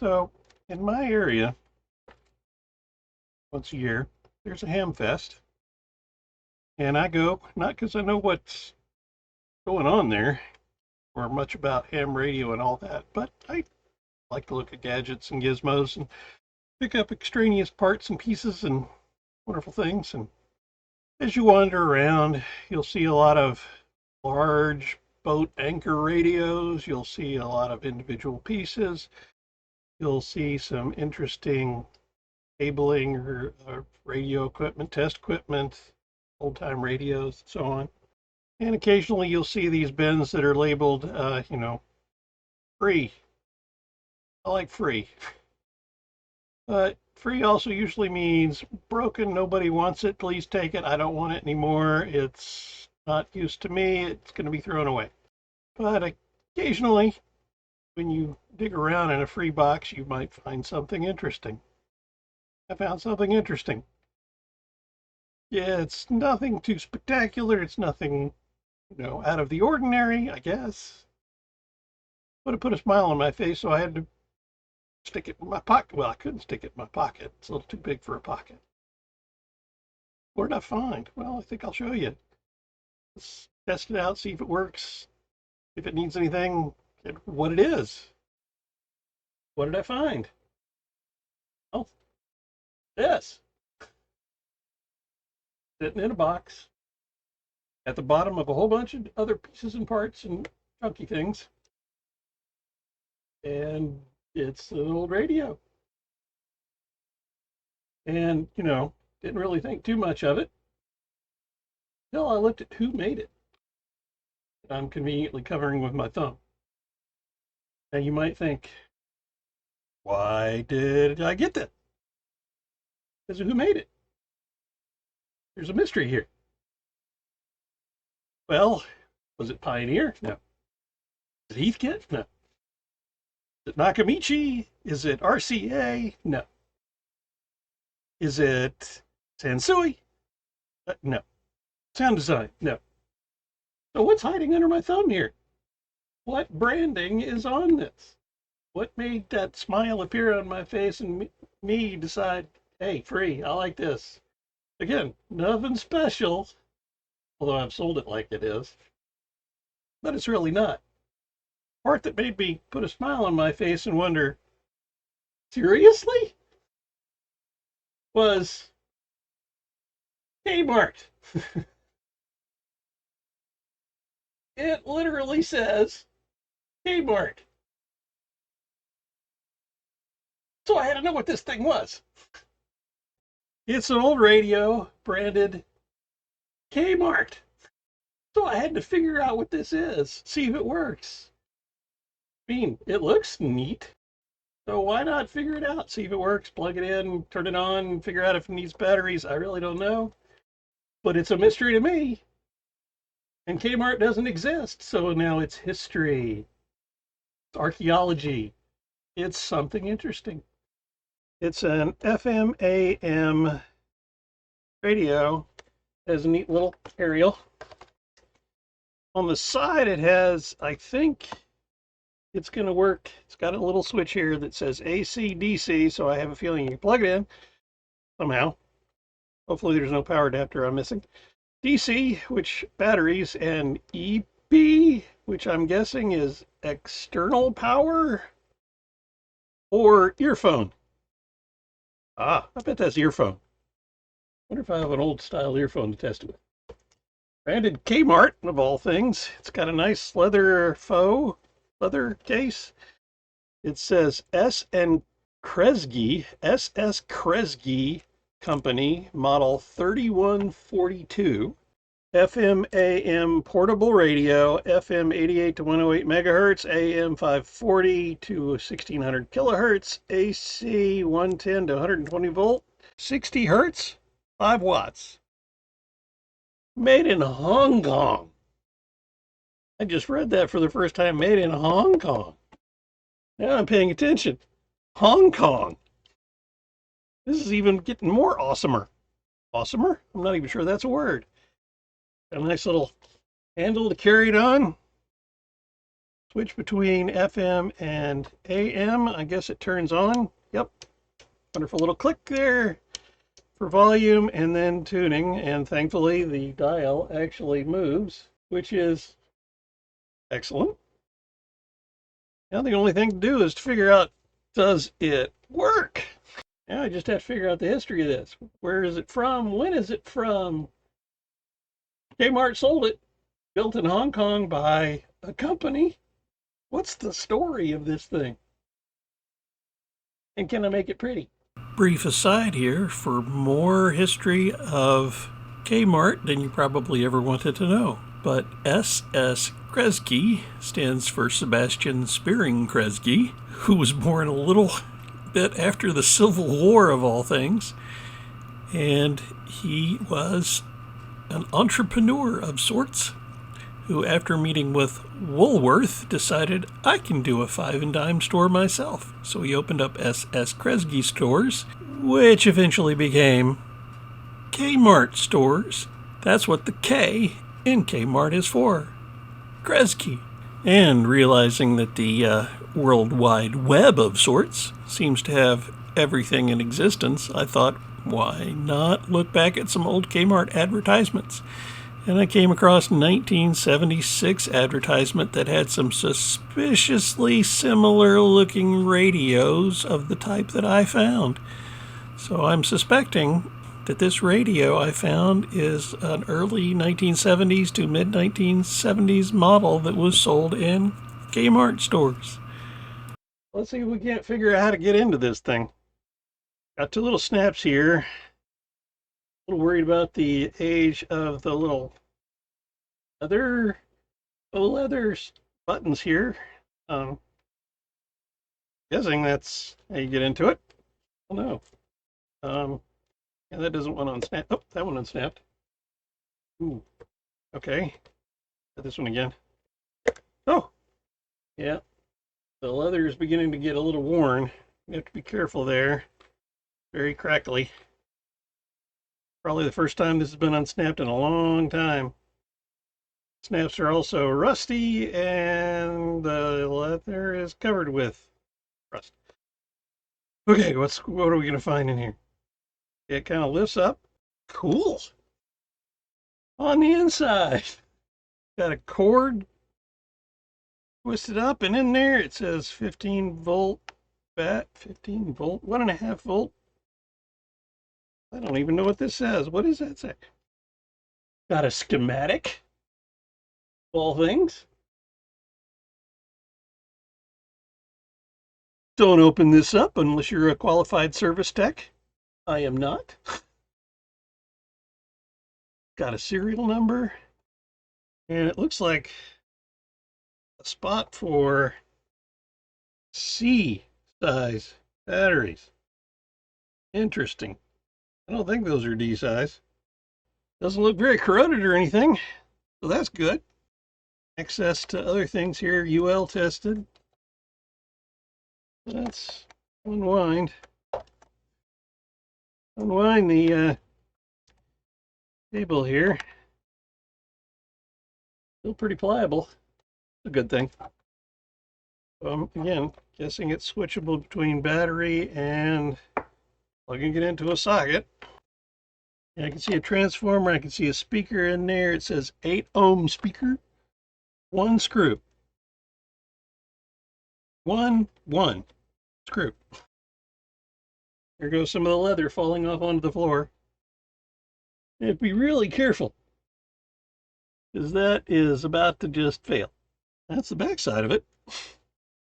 So, in my area, once a year, there's a Hamfest, and I go not because I know what's going on there or much about ham radio and all that, but I like to look at gadgets and gizmos and pick up extraneous parts and pieces and wonderful things. And as you wander around, you'll see a lot of large boat anchor radios. You'll see a lot of individual pieces. You'll see some interesting cabling or radio equipment, test equipment, old-time radios, and so on. And occasionally you'll see these bins that are labeled, free. I like free. But free also usually means broken, nobody wants it, please take it, I don't want it anymore, it's not use to me, it's going to be thrown away. But occasionally, when you dig around in a free box, you might find something interesting. I found something interesting. Yeah, it's nothing too spectacular, it's nothing, out of the ordinary, I guess. But it put a smile on my face, so I had to stick it in my pocket. Well, I couldn't stick it in my pocket. It's a little too big for a pocket. What did I find? Well, I think I'll show you. Let's test it out, see if it works, if it needs anything, and what it is. What did I find? Oh, this. Sitting in a box at the bottom of a whole bunch of other pieces and parts and chunky things. And it's an old radio. And, didn't really think too much of it until I looked at who made it. I'm conveniently covering with my thumb. Now you might think, why did I get that? Because of who made it. There's a mystery here. Well, was it Pioneer? No. Is it Heathkit? No. Is it Nakamichi? Is it RCA? No. Is it Sansui? No. Sound Design? No. So what's hiding under my thumb here? What branding is on this? What made that smile appear on my face and me decide, hey, free, I like this? Again, nothing special, although I've sold it like it is, but it's really not. The part that made me put a smile on my face and wonder, seriously? Was Kmart. It literally says Kmart. So I had to know what this thing was. It's an old radio branded Kmart. So I had to figure out what this is, see if it works. I mean, it looks neat. So why not figure it out, see if it works, plug it in, turn it on, figure out if it needs batteries. I really don't know. But it's a mystery to me. And Kmart doesn't exist, so now it's history. It's archaeology. It's something interesting. It's an FM AM radio. It has a neat little aerial. On the side it has, I think it's going to work. It's got a little switch here that says AC DC, so I have a feeling you can plug it in somehow. Hopefully there's no power adapter I'm missing. DC, which batteries, and EP, which I'm guessing is external power, or earphone. Ah, I bet that's earphone. Wonder if I have an old style earphone to test it with. Branded Kmart, of all things. It's got a nice faux leather case. It says S.S. Kresge Company, model 3142. FM AM portable radio, FM 88 to 108 megahertz, AM 540 to 1600 kilohertz, AC 110 to 120 volt, 60 hertz, 5 watts. Made in Hong Kong. I just read that for the first time, made in Hong Kong. Now I'm paying attention. Hong Kong. This is even getting more awesomer. Awesomer? I'm not even sure that's a word. A nice little handle to carry it on. switch between FM and AM. I guess it turns on. Yep. Wonderful little click there for volume and then tuning. And thankfully, the dial actually moves, which is excellent. Now the only thing to do is to figure out, does it work? Now I just have to figure out the history of this. Where is it from? When is it from? Kmart sold it. Built in Hong Kong by a company. What's the story of this thing? And can I make it pretty? Brief aside here for more history of Kmart than you probably ever wanted to know. But S.S. Kresge stands for Sebastian Spearing Kresge, who was born a little bit after the Civil War of all things. And he was an entrepreneur of sorts who, after meeting with Woolworth, decided I can do a 5 and dime store myself. So he opened up S.S. Kresge stores, which eventually became Kmart stores. That's what the K in Kmart is for. Kresge. And realizing that the World Wide Web of sorts seems to have everything in existence, I thought, why not look back at some old Kmart advertisements? And I came across a 1976 advertisement that had some suspiciously similar looking radios of the type that I found. So I'm suspecting that this radio I found is an early 1970s to mid 1970s model that was sold in Kmart stores. Let's see if we can't figure out how to get into this thing. Got 2 little snaps here. A little worried about the age of the little leather buttons here. Guessing that's how you get into it. Oh no. Yeah, that doesn't want to unsnap. Oh, that one unsnapped. Ooh. Okay. This one again. Oh. Yeah. The leather is beginning to get a little worn. You have to be careful there. Very crackly. Probably the first time this has been unsnapped in a long time. Snaps are also rusty, and the leather is covered with rust. Okay, what are we going to find in here? It kind of lifts up. Cool. On the inside, got a cord twisted up, and in there it says 15 volt bat, 15 volt, 1.5 volt. I don't even know what this says. What does that say? Got a schematic. All things. Don't open this up unless you're a qualified service tech. I am not. Got a serial number. And it looks like a spot for C size batteries. Interesting. I don't think those are D size. Doesn't look very corroded or anything, so that's good. Access to other things here, UL tested. Let's unwind the cable here. Still pretty pliable. A good thing. Again, guessing it's switchable between battery and plugging it into a socket. And I can see a transformer. I can see a speaker in there. It says 8 ohm speaker. 1 screw. 1 screw. There goes some of the leather falling off onto the floor. You have to be really careful, because that is about to just fail. That's the back side of it.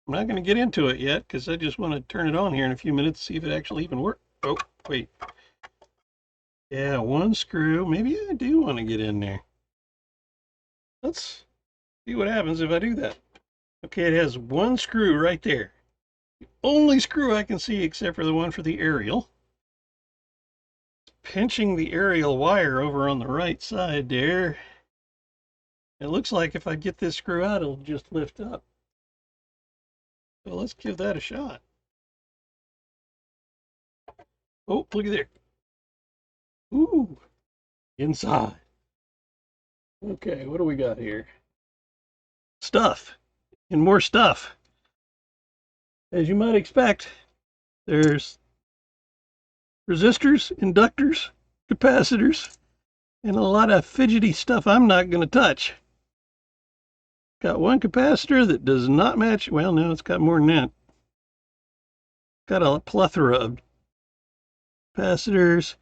I'm not going to get into it yet, because I just want to turn it on here in a few minutes, see if it actually even works. Oh, wait. Yeah, 1 screw. Maybe I do want to get in there. Let's see what happens if I do that. Okay, it has 1 screw right there. The only screw I can see except for the one for the aerial. Pinching the aerial wire over on the right side there. It looks like if I get this screw out, it'll just lift up. So let's give that a shot. Oh, look at there. Ooh, inside. Okay, what do we got here? Stuff. and more stuff. As you might expect, there's resistors, inductors, capacitors, and a lot of fidgety stuff I'm not going to touch. Got one capacitor that does not match. Well, no, it's got more than that. Got a plethora of capacitors.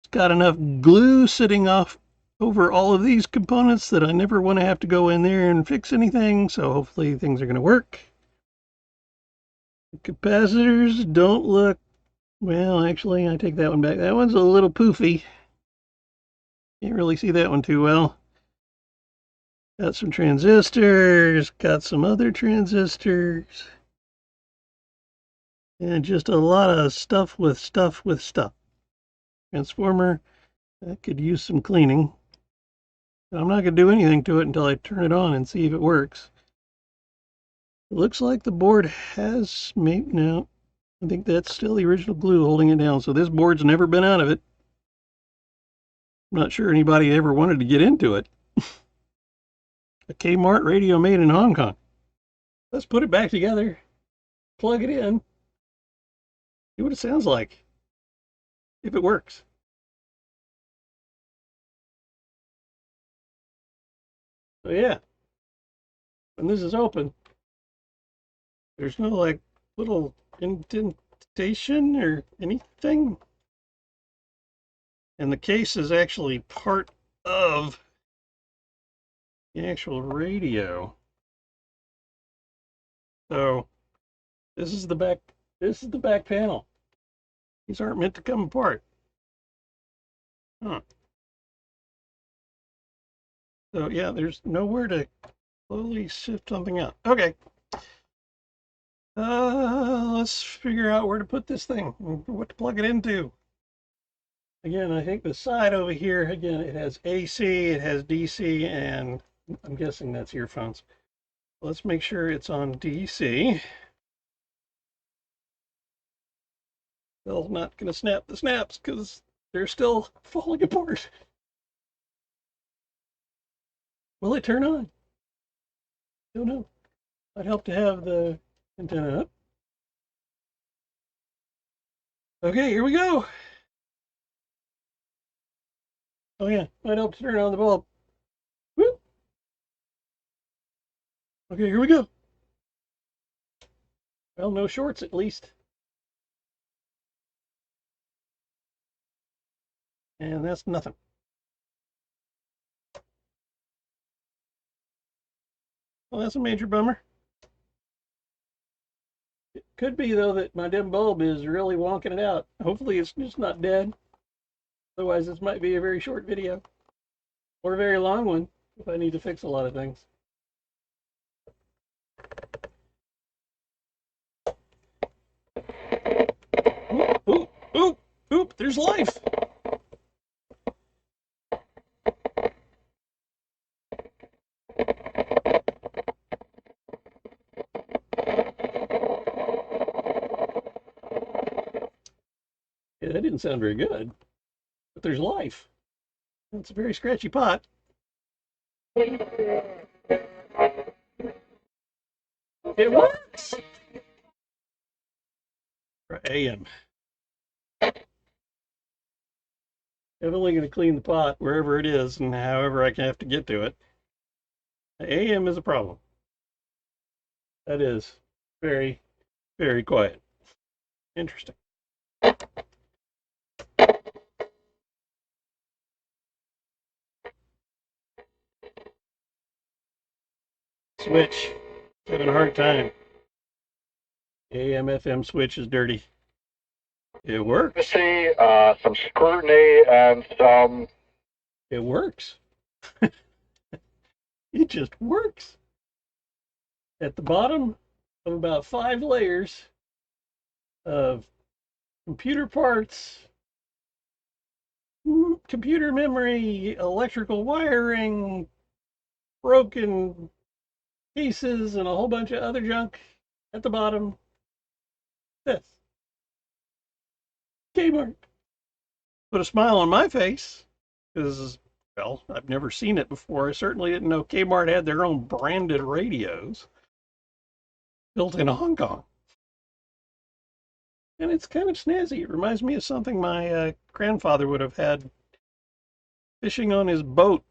It's got enough glue sitting off over all of these components that I never want to have to go in there and fix anything, so hopefully things are going to work. The capacitors don't look, well, actually, I take that one back. That one's a little poofy. Can't really see that one too well. Got some transistors, got some other transistors, and just a lot of stuff with stuff with stuff. Transformer, that could use some cleaning. But I'm not going to do anything to it until I turn it on and see if it works. It looks like the board has, maybe, no, I think that's still the original glue holding it down. So this board's never been out of it. I'm not sure anybody ever wanted to get into it. A Kmart radio made in Hong Kong. Let's put it back together, plug it in, see what it sounds like, if it works. So yeah, when this is open, there's no like little indentation or anything. And the case is actually part of the actual radio. So this is the back panel. These aren't meant to come apart. Huh. So yeah, there's nowhere to slowly shift something out. Okay. Let's figure out where to put this thing, what to plug it into. Again, I think the side over here, again, it has AC, it has DC, and I'm guessing that's earphones. Let's make sure it's on DC. Still not going to snap the snaps because they're still falling apart. Will it turn on? Don't know. I'd help to have the antenna up. Okay, here we go. Oh yeah, might help to turn on the bulb. Whoop. Okay, here we go. Well, no shorts at least. And that's nothing. Well, that's a major bummer. It could be, though, that my dim bulb is really wonking it out. Hopefully it's just not dead. Otherwise, this might be a very short video. Or a very long one, if I need to fix a lot of things. Oop, oop, oop, there's life. Yeah, that didn't sound very good, but there's life. It's a very scratchy pot. It works. For AM. I'm only going to clean the pot wherever it is and however I can have to get to it. The AM is a problem. That is very, very quiet. Interesting. Switch. Having a hard time. AM FM switch is dirty. It works. See some scrutiny and some. It works. It just works. At the bottom of about 5 layers of computer parts, computer memory, electrical wiring, broken pieces, and a whole bunch of other junk at the bottom. This. Kmart. Put a smile on my face because, well, I've never seen it before. I certainly didn't know Kmart had their own branded radios. built in Hong Kong. And it's kind of snazzy. It reminds me of something my grandfather would have had fishing on his boat,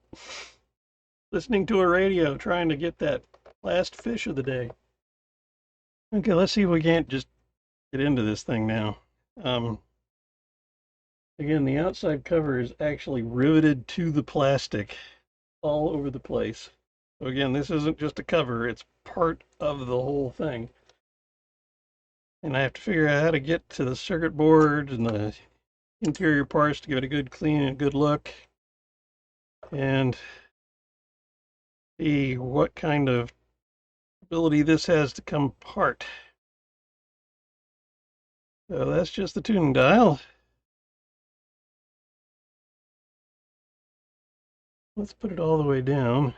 listening to a radio, trying to get that last fish of the day. Okay, let's see if we can't just get into this thing now. Again, the outside cover is actually riveted to the plastic all over the place. So again, this isn't just a cover, it's part of the whole thing. And I have to figure out how to get to the circuit boards and the interior parts to give it a good clean and good look. And see what kind of ability this has to come apart. So that's just the tuning dial. Let's put it all the way down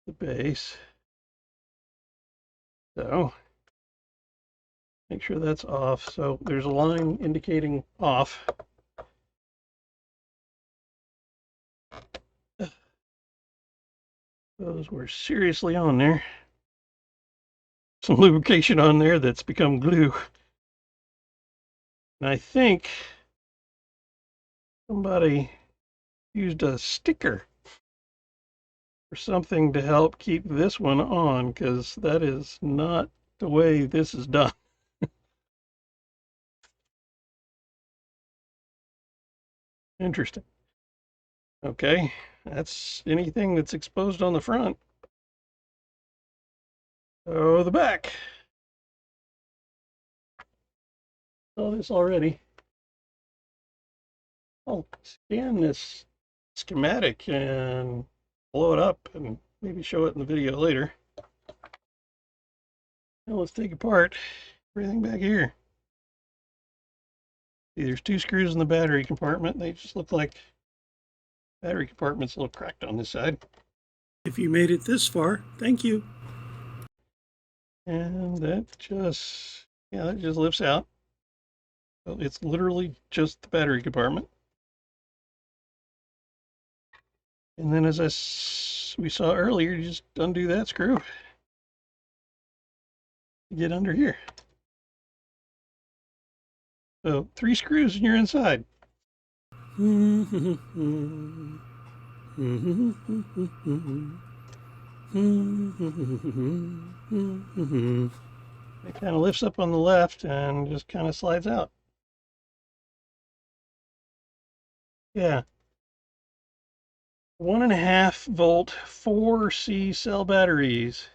the base. So make sure that's off. So there's a line indicating off. Those were seriously on there. Some lubrication on there that's become glue. And I think somebody used a sticker or something to help keep this one on, because that is not the way this is done. Interesting. Okay, that's anything that's exposed on the front. So the back. Saw this already. I'll scan this schematic and blow it up and maybe show it in the video later. Now let's take apart everything back here. See, there's two screws in the battery compartment. They just look like battery compartment's a little cracked on this side. If you made it this far, thank you. And that just, yeah, that just lifts out. So it's literally just the battery compartment. And then as we saw earlier, you just undo that screw. Get under here. So 3 screws and you're inside. It kind of lifts up on the left and just kind of slides out. Yeah. 1.5 volt 4C cell batteries.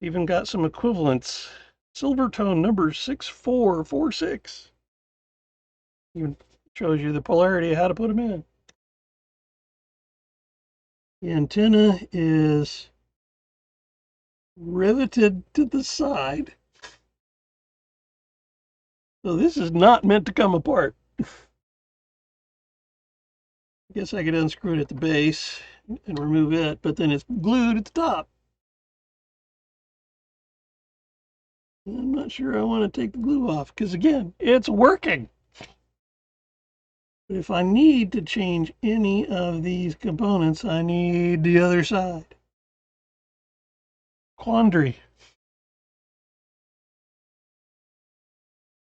Even got some equivalents. Silvertone number 6446. Even shows you the polarity of how to put them in. The antenna is riveted to the side. So this is not meant to come apart. I guess I could unscrew it at the base and remove it, but then it's glued at the top. I'm not sure I want to take the glue off because, again, it's working. But if I need to change any of these components, I need the other side. Quandary.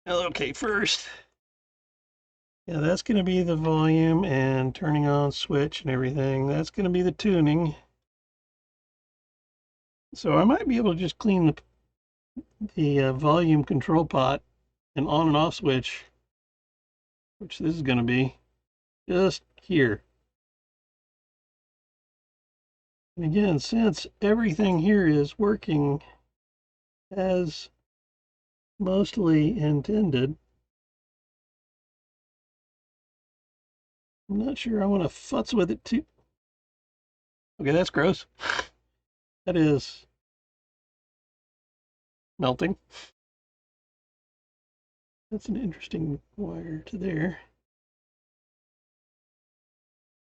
Okay, first, yeah, that's going to be the volume and turning on switch and everything. That's going to be the tuning. So I might be able to just clean the volume control pot and on and off switch, which this is going to be, just here. And again, since everything here is working as mostly intended, I'm not sure I want to futz with it too. Okay, that's gross. That is melting. That's an interesting wire to there.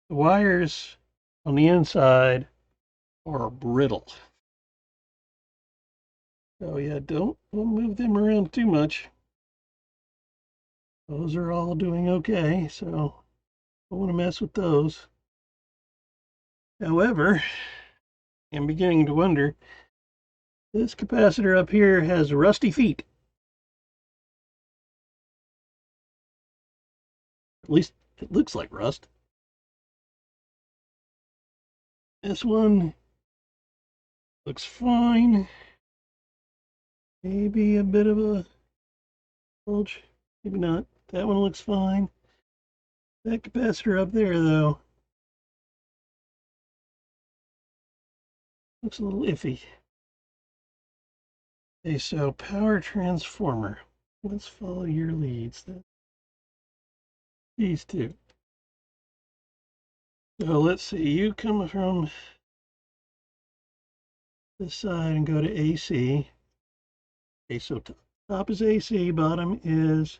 The wires on the inside are brittle. So yeah, don't move them around too much. Those are all doing okay, so don't want to mess with those. However, I'm beginning to wonder This capacitor up here has rusty feet. At least it looks like rust. This one looks fine. Maybe a bit of a bulge. Maybe not. That one looks fine. That capacitor up there, though, looks a little iffy. Okay, so power transformer. Let's follow your leads. These two. So let's see, you come from this side and go to AC. Okay, so top is AC, bottom is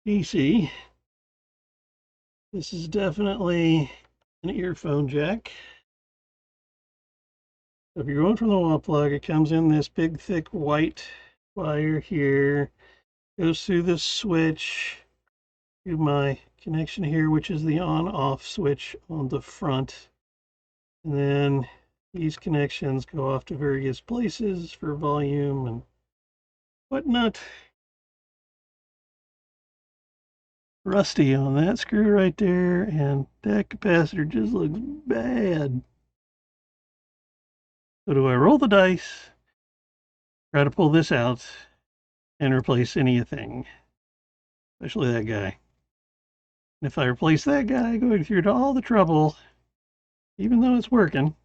DC. This is definitely an earphone jack. So if you're going from the wall plug, it comes in this big, thick white wire here, goes through this switch to my connection here, which is the on-off switch on the front. And then these connections go off to various places for volume and whatnot. Rusty on that screw right there, and that capacitor just looks bad. So do I roll the dice, try to pull this out, and replace anything, especially that guy? And if I replace that guy, going through to all the trouble, even though it's working,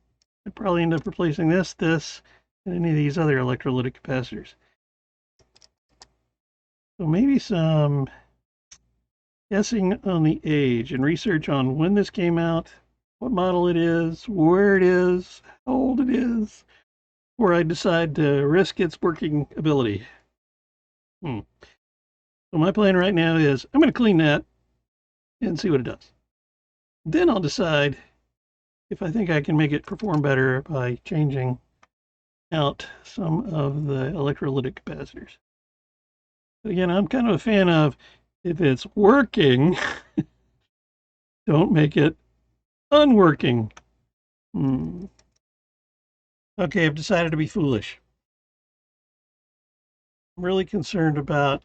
I'd probably end up replacing this, and any of these other electrolytic capacitors. So maybe some guessing on the age and research on when this came out, what model it is, where it is, how old it is, before I decide to risk its working ability. So my plan right now is I'm going to clean that and see what it does. Then I'll decide if I think I can make it perform better by changing out some of the electrolytic capacitors. But again, I'm kind of a fan of, if it's working, don't make it unworking. Okay, I've decided to be foolish. I'm really concerned about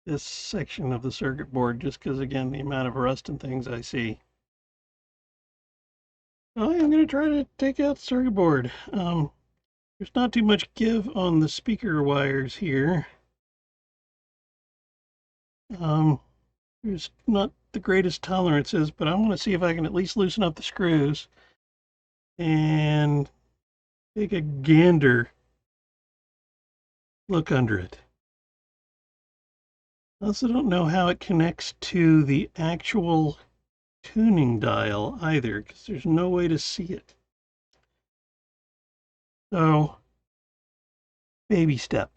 this section of the circuit board just because, again, the amount of rust and things I see. So I'm going to try to take out the circuit board. There's not too much give on the speaker wires here. There's not the greatest tolerances, but I want to see if I can at least loosen up the screws and take a gander look under it. I also don't know how it connects to the actual tuning dial either, because there's no way to see it. So, baby step.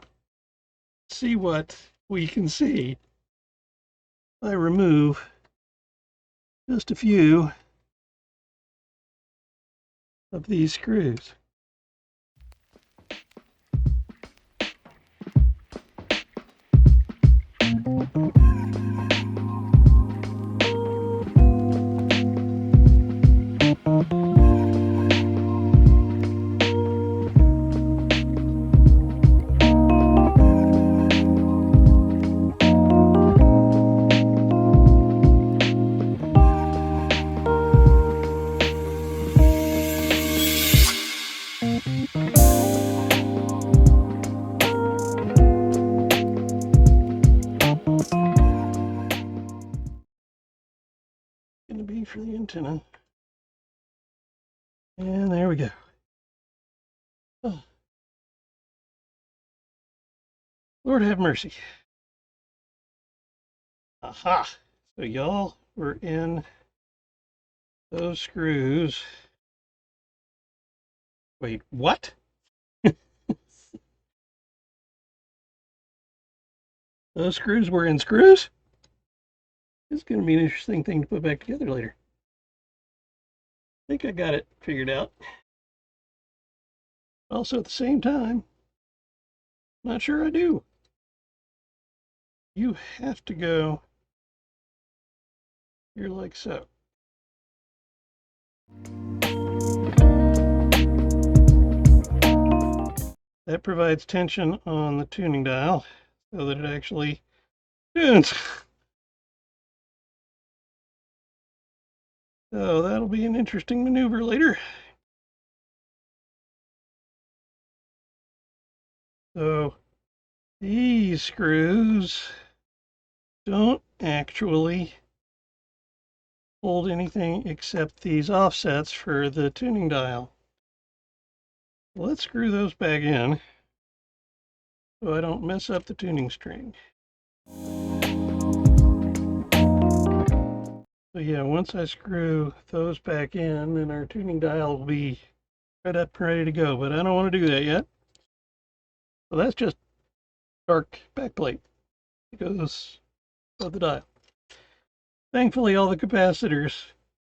See what we can see. I remove just a few of these screws. Going to be for the antenna. And there we go. Oh. Lord have mercy. Aha! So y'all were in those screws. Wait, what? Those screws were in screws? This is going to be an interesting thing to put back together later. I think I got it figured out. Also, at the same time, not sure I do. You have to go here like so. That provides tension on the tuning dial so that it actually tunes. So that'll be an interesting maneuver later. So these screws don't actually hold anything except these offsets for the tuning dial. Let's screw those back in so I don't mess up the tuning string. So yeah, once I screw those back in, then our tuning dial will be right up and ready to go, but I don't want to do that yet. So that's just dark backplate. It goes above the dial. Thankfully, all the capacitors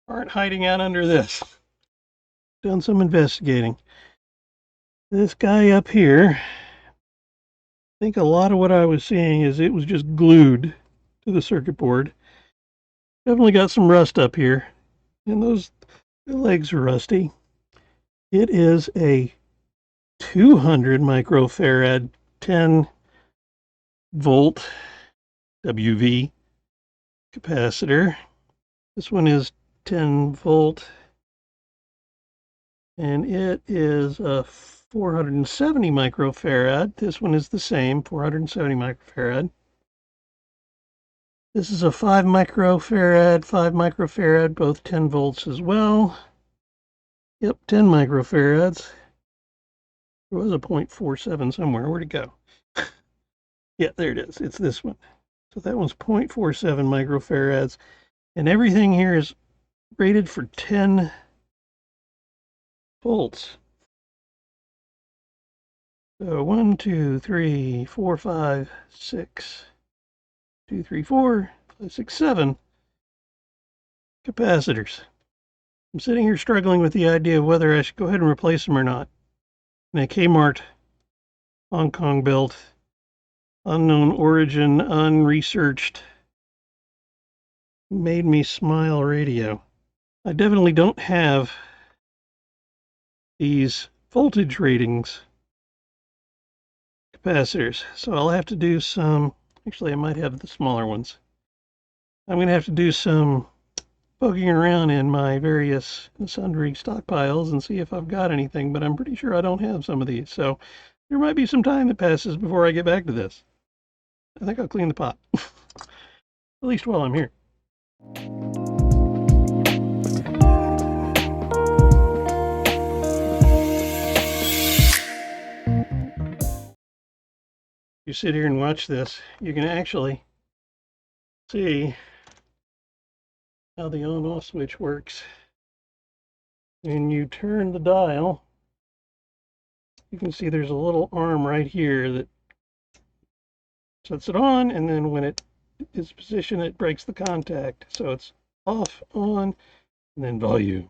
aren't hiding out under this. Done some investigating. This guy up here, I think a lot of what I was seeing is it was just glued to the circuit board. Definitely got some rust up here, and those legs are rusty. It is a 200 microfarad 10 volt WV capacitor. This one is 10 volt, and it is a 470 microfarad. This one is the same, 470 microfarad. This is a 5 microfarad, both 10 volts as well. Yep, 10 microfarads. There was a 0.47 somewhere. Where'd it go? Yeah, there it is. It's this one. So that one's 0.47 microfarads. And everything here is rated for 10 volts. So 1, 2, 3, 4, 5, 6, 2, 3, 4, 5, 6, 7 capacitors. I'm sitting here struggling with the idea of whether I should go ahead and replace them or not. In a Kmart, Hong Kong built, unknown origin, unresearched, made me smile radio. I definitely don't have these voltage ratings capacitors, so I'll have to do some, actually I might have the smaller ones. I'm going to have to do some poking around in my various sundry stockpiles and see if I've got anything, but I'm pretty sure I don't have some of these, so there might be some time that passes before I get back to this. I think I'll clean the pot, at least while I'm here. You sit here and watch this, you can actually see how the on-off switch works. When you turn the dial, you can see there's a little arm right here that sets it on, and then when it is positioned, it breaks the contact. So it's off, on, and then volume.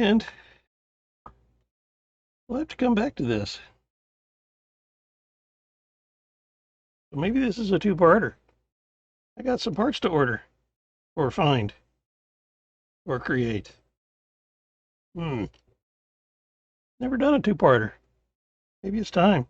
And we'll have to come back to this. Maybe this is a two-parter. I got some parts to order, or find, or create. Never done a two-parter. Maybe it's time.